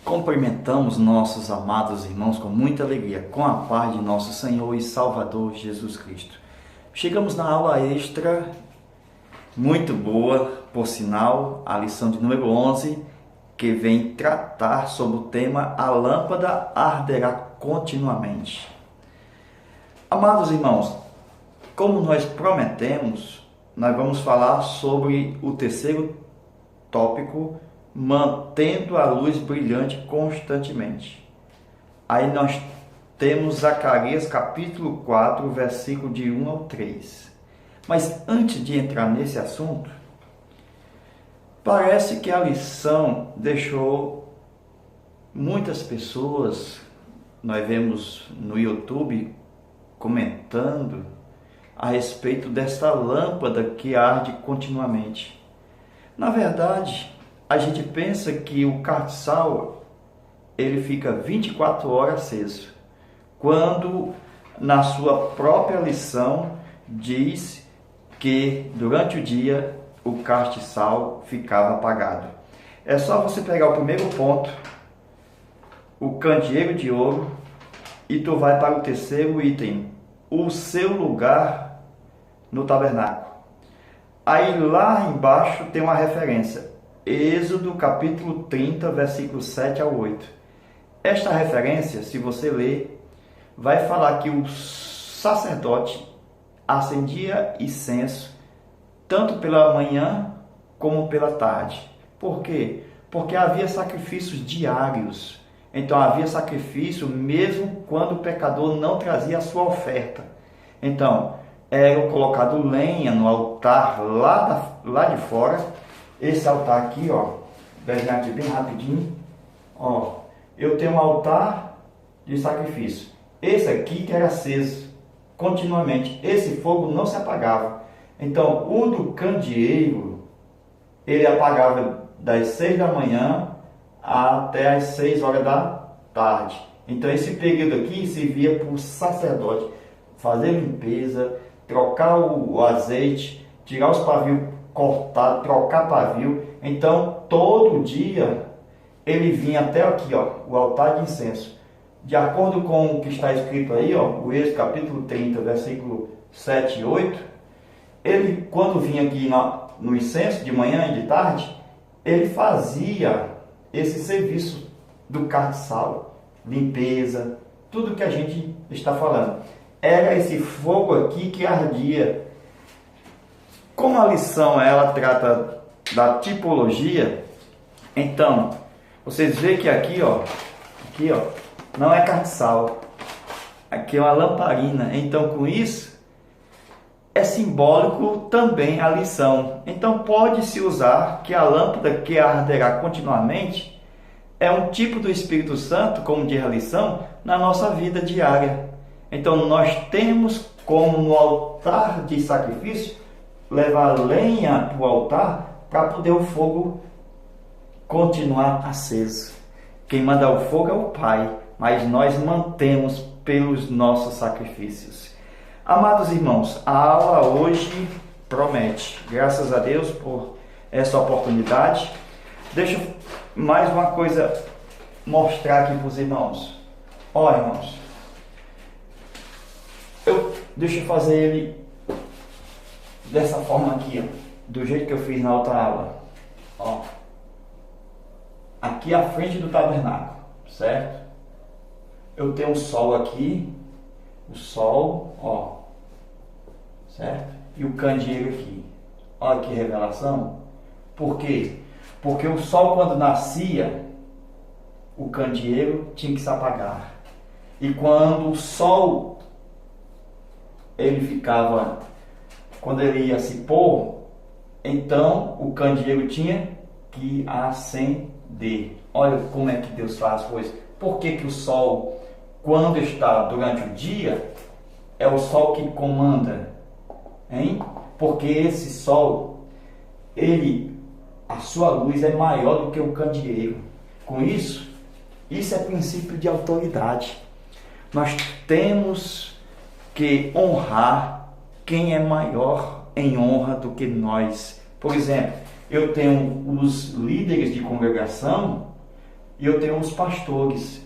Cumprimentamos nossos amados irmãos com muita alegria, com a paz de nosso Senhor e Salvador Jesus Cristo. Chegamos na aula extra, muito boa, por sinal, a lição de número 11, que vem tratar sobre o tema A lâmpada arderá continuamente. Amados irmãos, como nós prometemos, nós vamos falar sobre o terceiro tópico, mantendo a luz brilhante constantemente. Aí nós temos Zacarias capítulo 4, versículo de 1 ao 3. Mas antes de entrar nesse assunto, parece que a lição deixou muitas pessoas, nós vemos no YouTube, comentando a respeito desta lâmpada que arde continuamente. Na verdade, a gente pensa que o cartiçal ele fica 24 horas aceso, quando na sua própria lição diz que durante o dia o cartiçal ficava apagado. É só você pegar o primeiro ponto, o candeeiro de ouro, e tu vai para o terceiro item, o seu lugar no tabernáculo. Aí lá embaixo tem uma referência, Êxodo capítulo 30, versículos 7 ao 8. Esta referência, se você ler, vai falar que o sacerdote acendia incenso tanto pela manhã como pela tarde. Por quê? Porque havia sacrifícios diários. Então havia sacrifício mesmo quando o pecador não trazia a sua oferta. Então, era colocado lenha no altar lá de fora. Esse altar aqui, ó, desenhar aqui bem rapidinho, ó, eu tenho um altar de sacrifício. Esse aqui que era aceso continuamente, esse fogo não se apagava. Então, o do candeeiro, ele apagava das 6 da manhã até as 6 horas da tarde. Então, esse período aqui servia para o sacerdote fazer limpeza, trocar o azeite, tirar os pavios cortar, trocar pavio. Então todo dia ele vinha até aqui, ó, o altar de incenso. De acordo com o que está escrito aí, ó, o Êxodo capítulo 30, versículo 7 e 8, ele quando vinha aqui no incenso de manhã e de tarde, ele fazia esse serviço do cartiçal, limpeza, tudo que a gente está falando. Era esse fogo aqui que ardia. Como a lição ela trata da tipologia, então vocês veem que aqui ó, não é cartiçal, aqui é uma lamparina. Então com isso é simbólico também a lição. Então pode-se usar que a lâmpada que arderá continuamente é um tipo do Espírito Santo, como diz a lição, na nossa vida diária. Então nós temos como no altar de sacrifício levar lenha para o altar para poder o fogo continuar aceso. Quem manda o fogo é o Pai, mas nós mantemos pelos nossos sacrifícios. Amados irmãos, a aula hoje promete. Graças a Deus por essa oportunidade. Deixa eu mais uma coisa mostrar aqui para os irmãos. Ó, irmãos, deixa eu fazer ele dessa forma aqui, ó, do jeito que eu fiz na outra aula. Ó, aqui à frente do tabernáculo, certo? Eu tenho o sol aqui, o sol, ó, certo? E o candeeiro aqui. Olha que revelação. Por quê? Porque o sol quando nascia, o candeeiro tinha que se apagar. E quando o sol ele ficava, quando ele ia se pôr, então o candeeiro tinha que acender. Olha como é que Deus faz as coisas. Por que que o sol, quando está durante o dia, é o sol que comanda? Hein? Porque esse sol, a sua luz é maior do que o candeeiro. Com isso é princípio de autoridade. Nós temos que honrar quem é maior em honra do que nós. Por exemplo, eu tenho os líderes de congregação e eu tenho os pastores.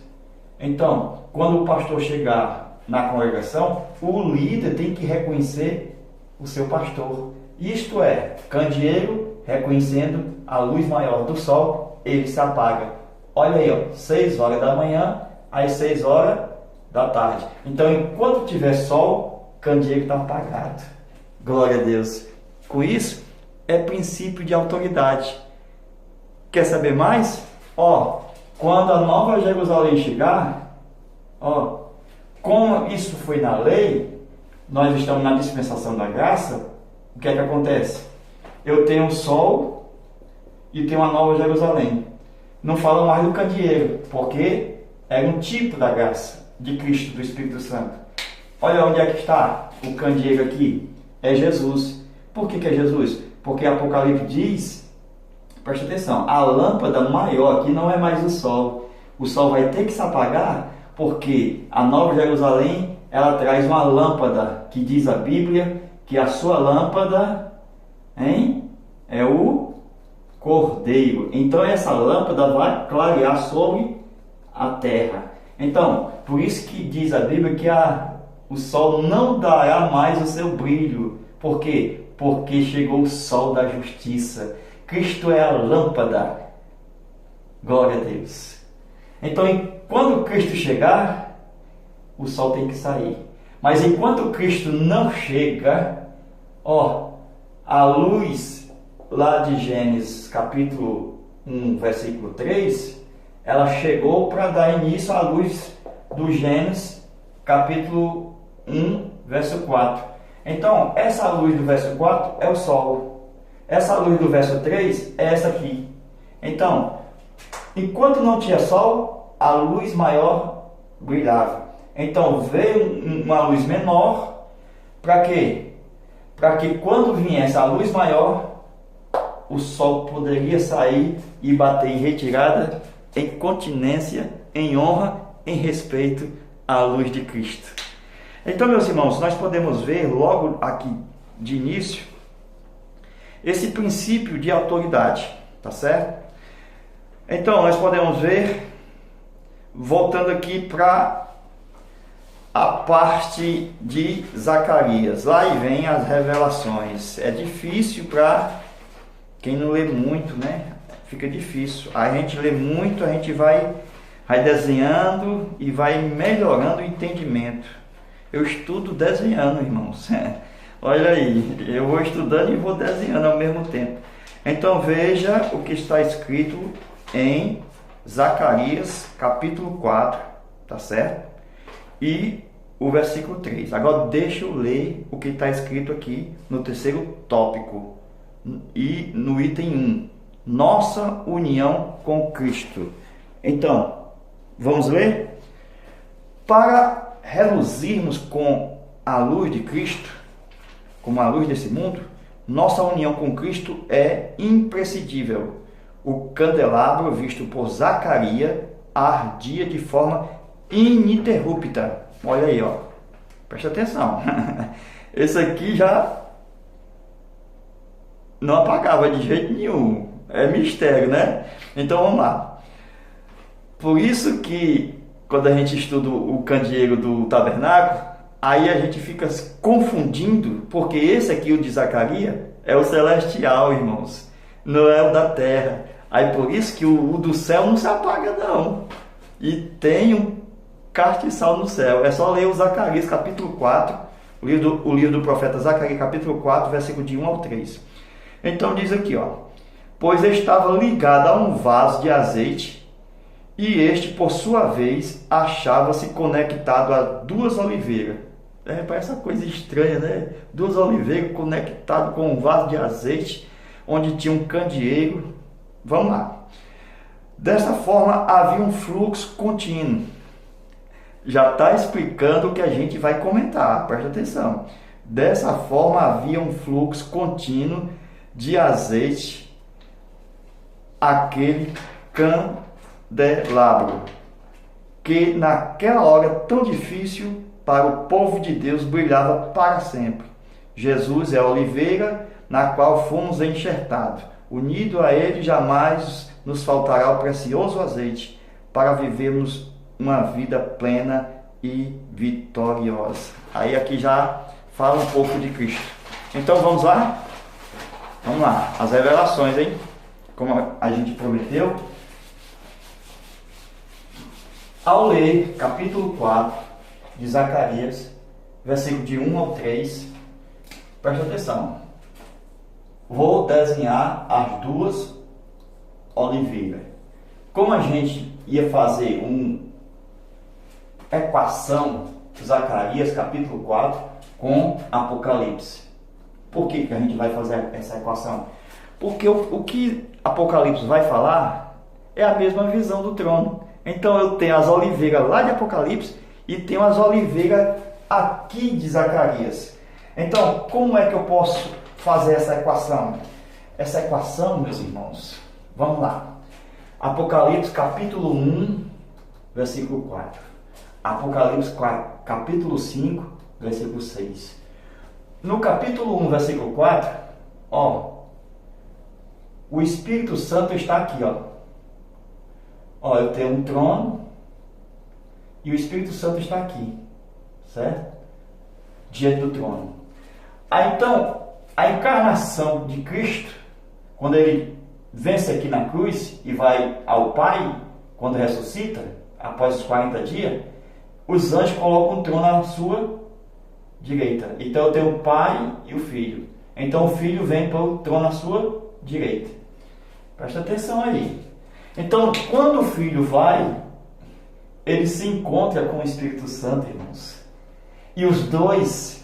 Então, quando o pastor chegar na congregação, o líder tem que reconhecer o seu pastor. Isto é, candeeiro reconhecendo a luz maior do sol, ele se apaga. Olha aí, ó, 6 horas da manhã às 6 horas da tarde. Então, enquanto tiver sol, candeeiro está apagado. Glória a Deus. Com isso, é princípio de autoridade. Quer saber mais? Quando a Nova Jerusalém chegar, como isso foi na lei, nós estamos na dispensação da graça, o que é que acontece? Eu tenho o sol e tenho a Nova Jerusalém. Não fala mais do candeeiro, porque era um tipo da graça de Cristo, do Espírito Santo. Olha onde é que está o candeeiro aqui. É Jesus. Por que é Jesus? Porque Apocalipse diz, presta atenção, a lâmpada maior aqui não é mais o sol. O sol vai ter que se apagar, porque a Nova Jerusalém, ela traz uma lâmpada, que diz a Bíblia, que a sua lâmpada, é o Cordeiro. Então essa lâmpada vai clarear sobre a terra. Então, por isso que diz a Bíblia que o sol não dará mais o seu brilho. Por quê? Porque chegou o sol da justiça. Cristo é a lâmpada. Glória a Deus. Então, quando Cristo chegar, o sol tem que sair. Mas enquanto Cristo não chega, a luz lá de Gênesis capítulo 1, versículo 3, ela chegou para dar início à luz do Gênesis capítulo 1, verso 4. Então, essa luz do verso 4 é o sol. Essa luz do verso 3 é essa aqui. Então, enquanto não tinha sol, a luz maior brilhava. Então, veio uma luz menor. Para quê? Para que quando viesse a luz maior, o sol poderia sair e bater em retirada, em continência, em honra, em respeito à luz de Cristo. Então, meus irmãos, nós podemos ver logo aqui de início esse princípio de autoridade, tá certo? Então, nós podemos ver, voltando aqui para a parte de Zacarias, lá e vem as revelações. É difícil para quem não lê muito, né? Fica difícil. A gente lê muito, a gente vai desenhando e vai melhorando o entendimento. Eu estudo desenhando, irmãos. Olha aí, eu vou estudando e vou desenhando ao mesmo tempo. Então veja o que está escrito em Zacarias capítulo 4, tá certo? E o versículo 3. Agora deixa eu ler o que está escrito aqui no terceiro tópico e no item 1. Nossa união com Cristo. Então, vamos ler? Para reluzirmos com a luz de Cristo, como a luz desse mundo, nossa união com Cristo é imprescindível. O candelabro visto por Zacarias ardia de forma ininterrupta. Olha aí, presta atenção. Esse aqui já não apagava de jeito nenhum. É mistério, né? Então vamos lá. Por isso que quando a gente estuda o candeeiro do tabernáculo, aí a gente fica confundindo, porque esse aqui, o de Zacarias, é o celestial, irmãos, não é o da terra. Aí por isso que o do céu não se apaga, não. E tem um castiçal no céu. É só ler o Zacarias capítulo 4, o livro do profeta Zacarias capítulo 4, versículo de 1 ao 3. Então diz aqui, pois estava ligado a um vaso de azeite, e este, por sua vez, achava-se conectado a 2 oliveiras. Parece uma coisa estranha, né? 2 oliveiras conectadas com um vaso de azeite, onde tinha um candeeiro. Vamos lá. Desta forma, havia um fluxo contínuo. Já está explicando o que a gente vai comentar, presta atenção. Dessa forma, havia um fluxo contínuo de azeite, aquele candelabro, que naquela hora tão difícil para o povo de Deus brilhava para sempre. Jesus é a oliveira na qual fomos enxertados. Unido a ele jamais nos faltará o precioso azeite. para vivermos uma vida plena e vitoriosa. Aí aqui já fala um pouco de Cristo. Então vamos lá? Vamos lá, as revelações, hein? Como a gente prometeu. Ao ler capítulo 4 de Zacarias, versículo de 1 ao 3, presta atenção. Vou desenhar as duas oliveiras. Como a gente ia fazer uma equação de Zacarias capítulo 4 com Apocalipse. Por que a gente vai fazer essa equação? Porque o que Apocalipse vai falar é a mesma visão do trono. Então eu tenho as oliveiras lá de Apocalipse e tenho as oliveiras aqui de Zacarias. Então, como é que eu posso fazer essa equação? Essa equação, meus irmãos, vamos lá. Apocalipse capítulo 1, versículo 4. Apocalipse capítulo 5, versículo 6. No capítulo 1, versículo 4, o Espírito Santo está aqui, eu tenho um trono e o Espírito Santo está aqui, certo? Diante do trono. Aí então, a encarnação de Cristo, quando ele vence aqui na cruz e vai ao Pai, quando ressuscita, após os 40 dias, os anjos colocam um trono à sua direita. Então eu tenho o Pai e o Filho. Então o Filho vem para o trono à sua direita. Presta atenção aí. Então, quando o Filho vai, ele se encontra com o Espírito Santo, irmãos. E os dois,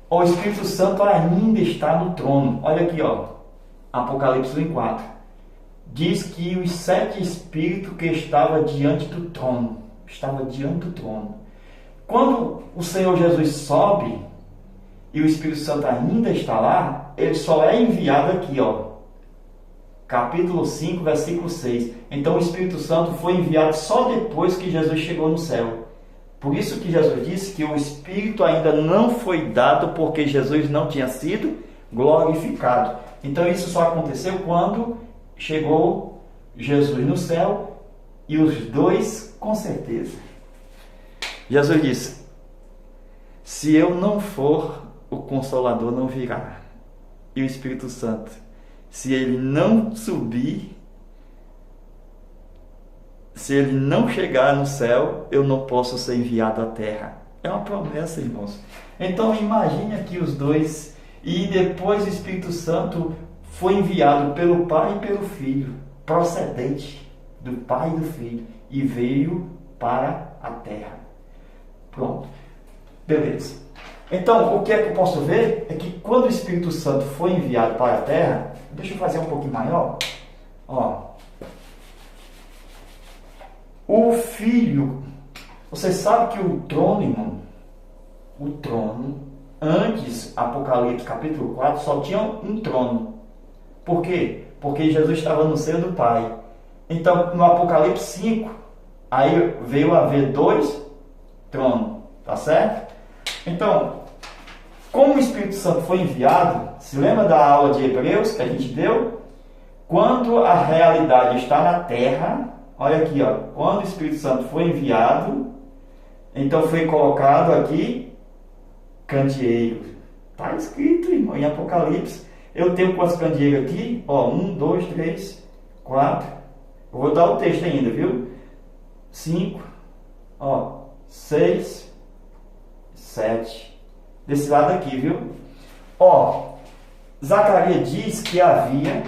o Espírito Santo ainda está no trono. Olha aqui, Apocalipse 1:4. Diz que os 7 espíritos que estavam diante do trono, Quando o Senhor Jesus sobe e o Espírito Santo ainda está lá, ele só é enviado aqui, capítulo 5, versículo 6. Então o Espírito Santo foi enviado só depois que Jesus chegou no céu. Por isso que Jesus disse que o Espírito ainda não foi dado porque Jesus não tinha sido glorificado. Então isso só aconteceu quando chegou Jesus no céu e os dois, com certeza. Jesus disse: se eu não for, o Consolador não virá. E o Espírito Santo, se ele não subir, se ele não chegar no céu, eu não posso ser enviado à terra. É uma promessa, irmãos. Então imagine aqui os dois. E depois o Espírito Santo foi enviado pelo Pai e pelo Filho, procedente do Pai e do Filho, e veio para a terra. Pronto. Beleza. Então, o que é que eu posso ver? É que quando o Espírito Santo foi enviado para a terra, deixa eu fazer um pouquinho maior. O Filho, você sabe que o trono, irmão, antes, Apocalipse capítulo 4, só tinha um trono. Por quê? Porque Jesus estava no seio do Pai. Então, no Apocalipse 5, aí veio a haver 2 tronos, tá certo? Então, como o Espírito Santo foi enviado, se lembra da aula de Hebreus que a gente deu? Quando a realidade está na terra, olha aqui, quando o Espírito Santo foi enviado, então foi colocado aqui candeeiro. Está escrito, irmão, em Apocalipse. Eu tenho quantos candeeiros aqui? 1, 2, 3, 4. Eu vou dar o texto ainda, viu? 5, 6, 7. Desse lado aqui, viu? Zacarias diz que havia...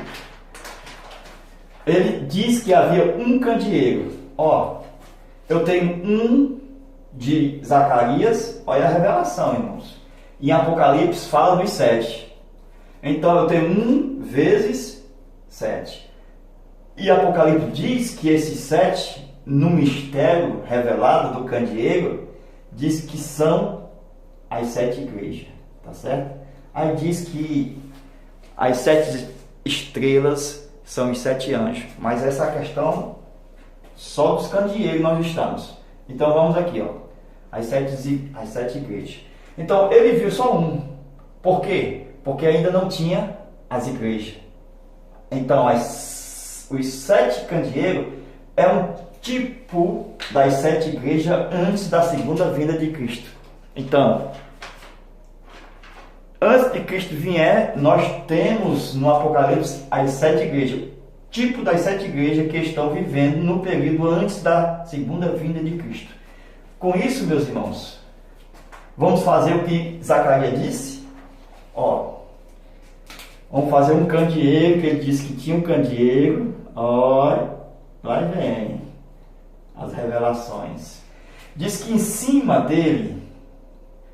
Ele diz que havia um candeeiro. Eu tenho um de Zacarias. Olha a revelação, irmãos. Em Apocalipse fala dos 7. Então eu tenho 1 vezes 7. E Apocalipse diz que esses 7, no mistério revelado do candeeiro, diz que são as 7 igrejas. Tá certo? Aí diz que as 7 estrelas são os 7 anjos. Mas essa questão só dos candeeiros nós estamos. Então vamos aqui, as 7 igrejas. Então ele viu só um. Por quê? Porque ainda não tinha as igrejas. Então os 7 candeeiros tipo das 7 igrejas antes da segunda vinda de Cristo. Então, antes de Cristo vier, nós temos no Apocalipse as 7 igrejas, tipo das 7 igrejas que estão vivendo no período antes da segunda vinda de Cristo. Com isso, meus irmãos, vamos fazer o que Zacarias disse? Vamos fazer um candeeiro, que ele disse que tinha um candeeiro. Olha, lá vem as revelações. Diz que em cima dele,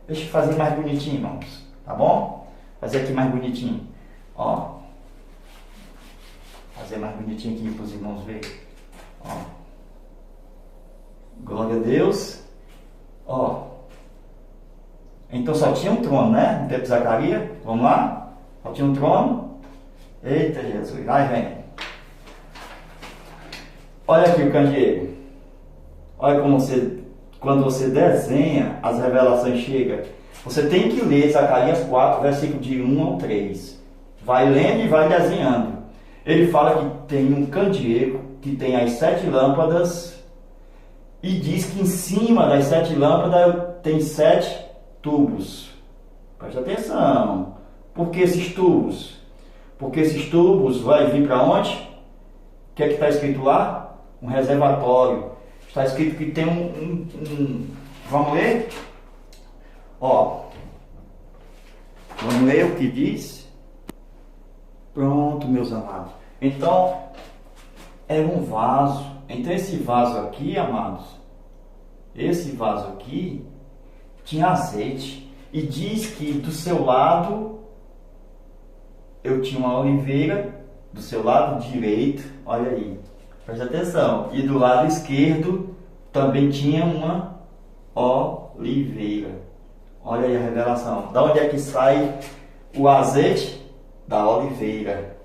deixa eu fazer mais bonitinho, irmãos, tá bom? Fazer aqui mais bonitinho, fazer mais bonitinho aqui para os irmãos verem, glória a Deus, então só tinha um trono, né? No tempo de Zacarias, vamos lá, só tinha um trono, eita Jesus, vai vem. Olha aqui o candeeiro. Olha como quando você desenha, as revelações chegam. Você tem que ler Zacarias 4, versículo de 1 ao 3. Vai lendo e vai desenhando. Ele fala que tem um candeeiro, que tem as 7 lâmpadas, e diz que em cima das 7 lâmpadas tem 7 tubos. Preste atenção. Por que esses tubos? Porque esses tubos vai vir para onde? O que é que está escrito lá? Um reservatório. Está escrito que tem vamos ler? Vamos ler o que diz? Pronto, meus amados. Então, era um vaso. Então, esse vaso aqui, amados, esse vaso aqui tinha azeite. E diz que do seu lado, eu tinha uma oliveira, do seu lado direito, olha aí, preste atenção, e do lado esquerdo também tinha uma oliveira. Olha aí a revelação. Da onde é que sai o azeite? Da oliveira.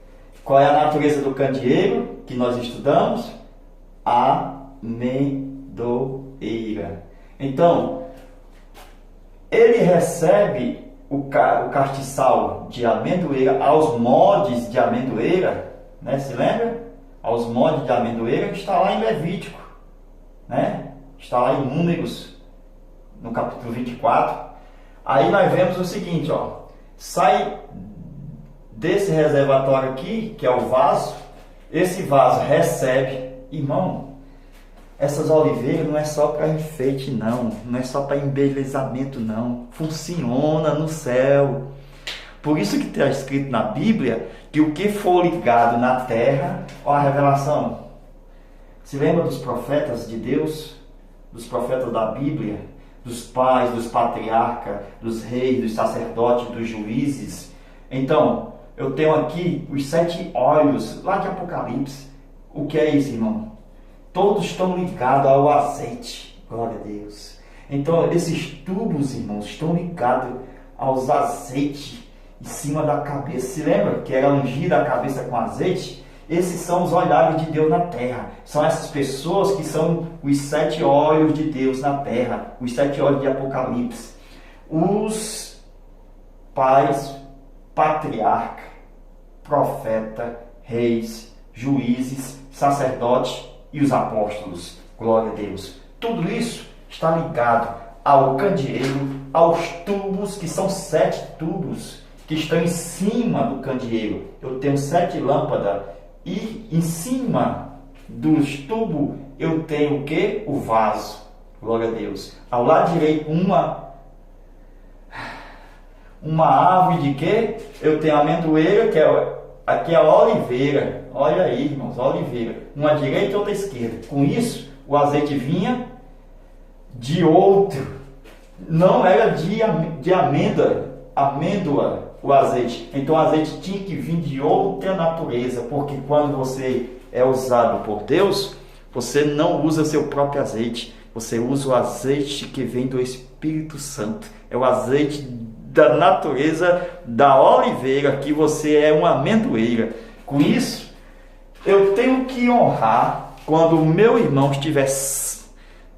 Qual é a natureza do candeeiro que nós estudamos? Amendoeira. Então, ele recebe o castiçal de amendoeira aos modos de amendoeira, né? Se lembra? Aos modos de amendoeira, que está lá em Levítico, né? Está lá em Números, no capítulo 24. Aí nós vemos o seguinte, sai desse reservatório aqui, que é o vaso, esse vaso recebe, irmão, essas oliveiras não é só para enfeite não é só para embelezamento não, funciona no céu. Por isso que está escrito na Bíblia que o que for ligado na terra, a revelação. Se lembra dos profetas de Deus, dos profetas da Bíblia, dos pais, dos patriarcas, dos reis, dos sacerdotes, dos juízes? Então, eu tenho aqui os 7 olhos lá de Apocalipse. O que é isso, irmão? Todos estão ligados ao azeite. Glória a Deus. Então, esses tubos, irmãos, estão ligados aos azeites em cima da cabeça. Se lembra que era ungida a cabeça com azeite? Esses são os olhares de Deus na terra. São essas pessoas que são os 7 olhos de Deus na terra. Os 7 olhos de Apocalipse. Os pais, patriarca, profeta, reis, juízes, sacerdotes e os apóstolos. Glória a Deus. Tudo isso está ligado ao candeeiro, aos tubos, que são 7 tubos que estão em cima do candeeiro. Eu tenho 7 lâmpadas e em cima dos tubos eu tenho o que? O vaso. Glória a Deus. Ao lado direito uma árvore de quê? Eu tenho a amendoeira, que aqui é a oliveira. Olha aí, irmãos, a oliveira. Uma à direita e outra à esquerda. Com isso, o azeite vinha de outro. Não era de amêndoa o azeite. Então o azeite tinha que vir de outra natureza. Porque quando você é usado por Deus, você não usa seu próprio azeite. Você usa o azeite que vem do Espírito Santo. É o azeite da natureza da oliveira, que você é uma amendoeira. Com isso, eu tenho que honrar quando o meu irmão estiver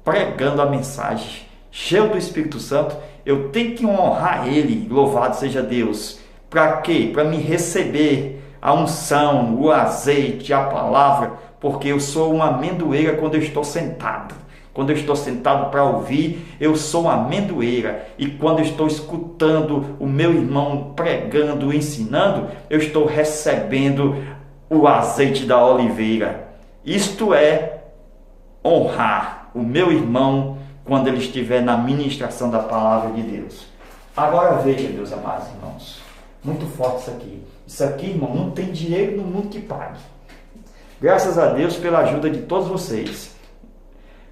pregando a mensagem, cheio do Espírito Santo. Eu tenho que honrar ele, louvado seja Deus. Para quê? Para me receber a unção, o azeite, a palavra, porque eu sou uma amendoeira quando eu estou sentado. Quando eu estou sentado para ouvir, eu sou uma amendoeira. E quando eu estou escutando o meu irmão pregando, ensinando, eu estou recebendo o azeite da oliveira. Isto é honrar o meu irmão quando ele estiver na ministração da palavra de Deus. Agora veja, meus amados irmãos, muito forte isso aqui. Isso aqui, irmão, não tem dinheiro no mundo que pague. Graças a Deus pela ajuda de todos vocês.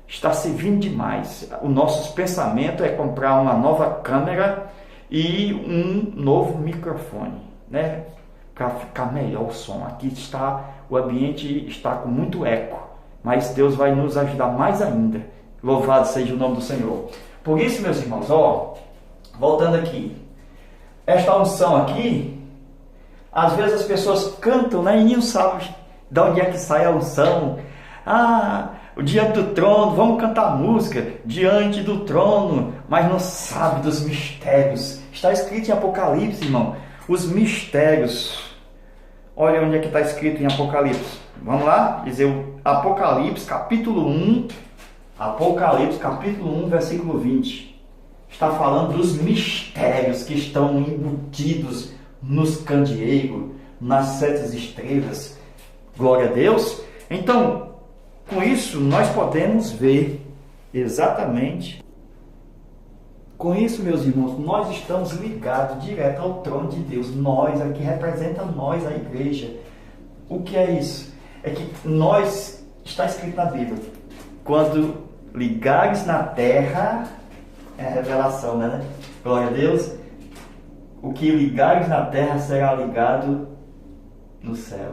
Está servindo demais. O nosso pensamento é comprar uma nova câmera e um novo microfone, né? Para ficar melhor o som. Aqui está, o ambiente está com muito eco, mas Deus vai nos ajudar mais ainda. Louvado seja o nome do Senhor. Por isso, meus irmãos, voltando aqui, esta unção aqui, às vezes as pessoas cantam, né, e não sabem de onde é que sai a unção. Diante do trono, vamos cantar música, diante do trono, mas não sabe dos mistérios. Está escrito em Apocalipse, irmão, os mistérios. Olha onde é que está escrito em Apocalipse. Vamos lá, dizer o Apocalipse, capítulo 1, versículo 20. Está falando dos mistérios que estão embutidos nos candeeiros, nas 7 estrelas. Glória a Deus. Então, com isso, nós podemos ver exatamente. Com isso, meus irmãos, nós estamos ligados direto ao trono de Deus. Nós, aqui representa nós, a igreja. O que é isso? É que nós, está escrito na Bíblia, quando ligares na terra, é a revelação, né? Glória a Deus. O que ligares na terra será ligado no céu.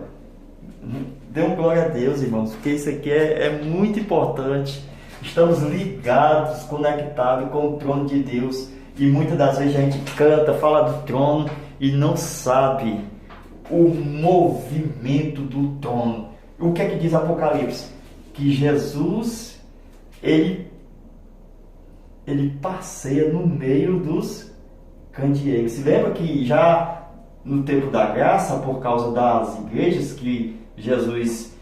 Dê um glória a Deus, irmãos, porque isso aqui é muito importante. Estamos ligados, conectados com o trono de Deus. E muitas das vezes a gente canta, fala do trono e não sabe o movimento do trono. O que é que diz Apocalipse? Que Jesus, ele passeia no meio dos candeeiros. Se lembra que já no tempo da graça, por causa das igrejas que Jesus,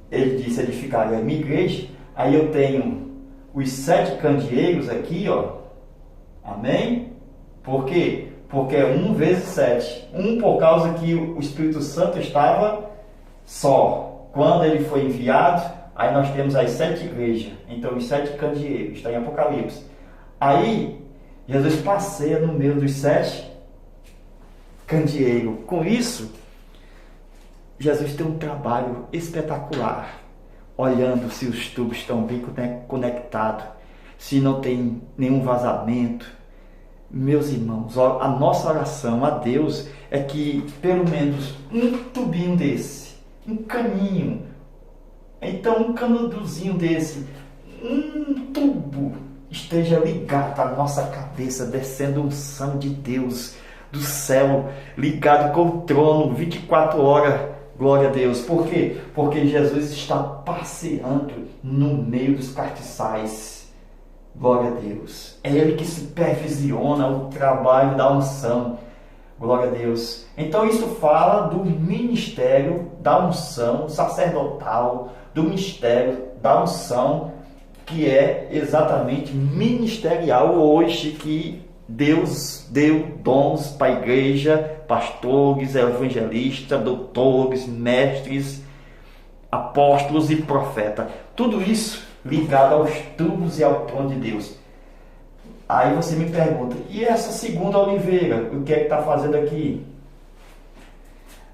ele disse edificaria a minha igreja, aí eu tenho os 7 candeeiros aqui, amém? Por quê? Porque é 1 vezes 7, por causa que o Espírito Santo estava só, quando ele foi enviado, aí nós temos as 7 igrejas, então os 7 candeeiros, está em Apocalipse. Aí Jesus passeia no meio dos 7 candeeiros. Com isso, Jesus tem um trabalho espetacular, olhando se os tubos estão bem conectados, se não tem nenhum vazamento. Meus irmãos, a nossa oração a Deus é que pelo menos um tubinho desse, um caninho, então um canudozinho desse, um tubo esteja ligado à nossa cabeça, descendo unção de Deus do céu, ligado com o trono 24 horas. Glória a Deus. Por quê? Porque Jesus está passeando no meio dos castiçais. Glória a Deus. É Ele que supervisiona o trabalho da unção. Glória a Deus. Então isso fala do ministério da unção sacerdotal, do ministério da unção, que é exatamente ministerial hoje, que Deus deu dons para a igreja, pastores, evangelistas, doutores, mestres, apóstolos e profetas. Tudo isso ligado aos tubos e ao trono de Deus. Aí você me pergunta, e essa segunda oliveira, o que é que está fazendo aqui?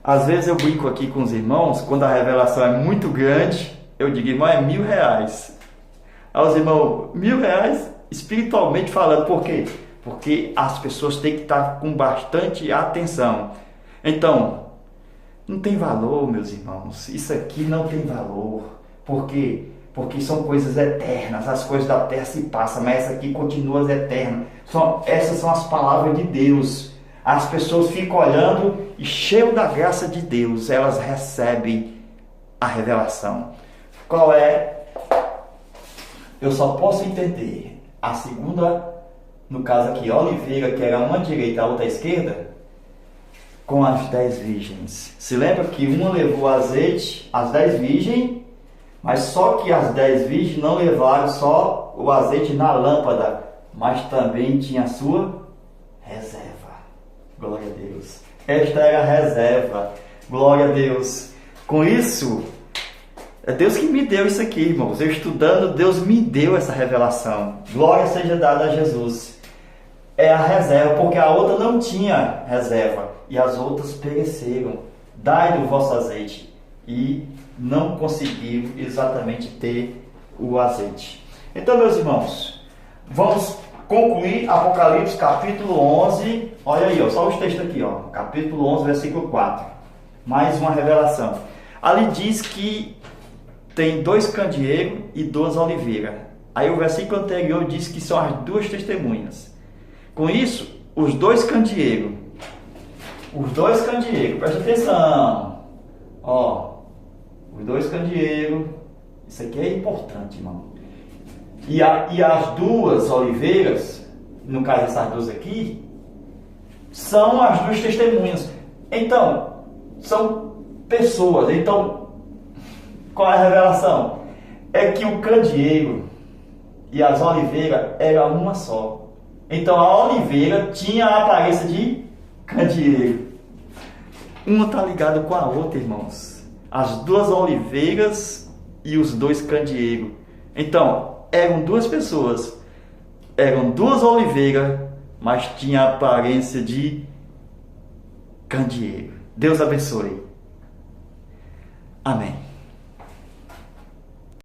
Às vezes eu brinco aqui com os irmãos, quando a revelação é muito grande, eu digo, irmão, é R$1.000. Aí os irmãos, R$1.000, espiritualmente falando, por quê? Porque as pessoas têm que estar com bastante atenção. Então, não tem valor, meus irmãos. Isso aqui não tem valor. Por quê? Porque são coisas eternas. As coisas da terra se passam, mas essa aqui continua eterna. Essas são as palavras de Deus. As pessoas ficam olhando e, cheio da graça de Deus, elas recebem a revelação. Qual é? Eu só posso entender a segunda, no caso aqui, oliveira, que era uma à direita, a outra à esquerda, com as 10 virgens. Se lembra que uma levou azeite, as 10 virgens, mas só que as 10 virgens não levaram só o azeite na lâmpada, mas também tinha a sua reserva. Glória a Deus. Esta era a reserva. Glória a Deus. Com isso, é Deus que me deu isso aqui, irmãos. Eu estudando, Deus me deu essa revelação. Glória seja dada a Jesus. É a reserva, porque a outra não tinha reserva e as outras pereceram. Dai do vosso azeite. E não conseguiu exatamente ter o azeite. Então, meus irmãos, vamos concluir Apocalipse capítulo 11. Olha aí, ó, só os textos aqui, ó. Capítulo 11, versículo 4. Mais uma revelação. Ali diz que tem 2 candeeiros e 2 oliveiras. Aí o versículo anterior diz que são as 2 testemunhas. Com isso, os 2 candeeiros, presta atenção, ó, os 2 candeeiros, isso aqui é importante, irmão, e as 2 oliveiras, no caso essas 2 aqui, são as 2 testemunhas. Então, são pessoas. Então, qual é a revelação? É que o candeeiro e as oliveiras eram uma só. Então a oliveira tinha a aparência de candeeiro. Uma está ligada com a outra, irmãos. As 2 oliveiras e os 2 candeeiros. Então, eram 2 pessoas. Eram 2 oliveiras, mas tinha a aparência de candeeiro. Deus abençoe. Amém.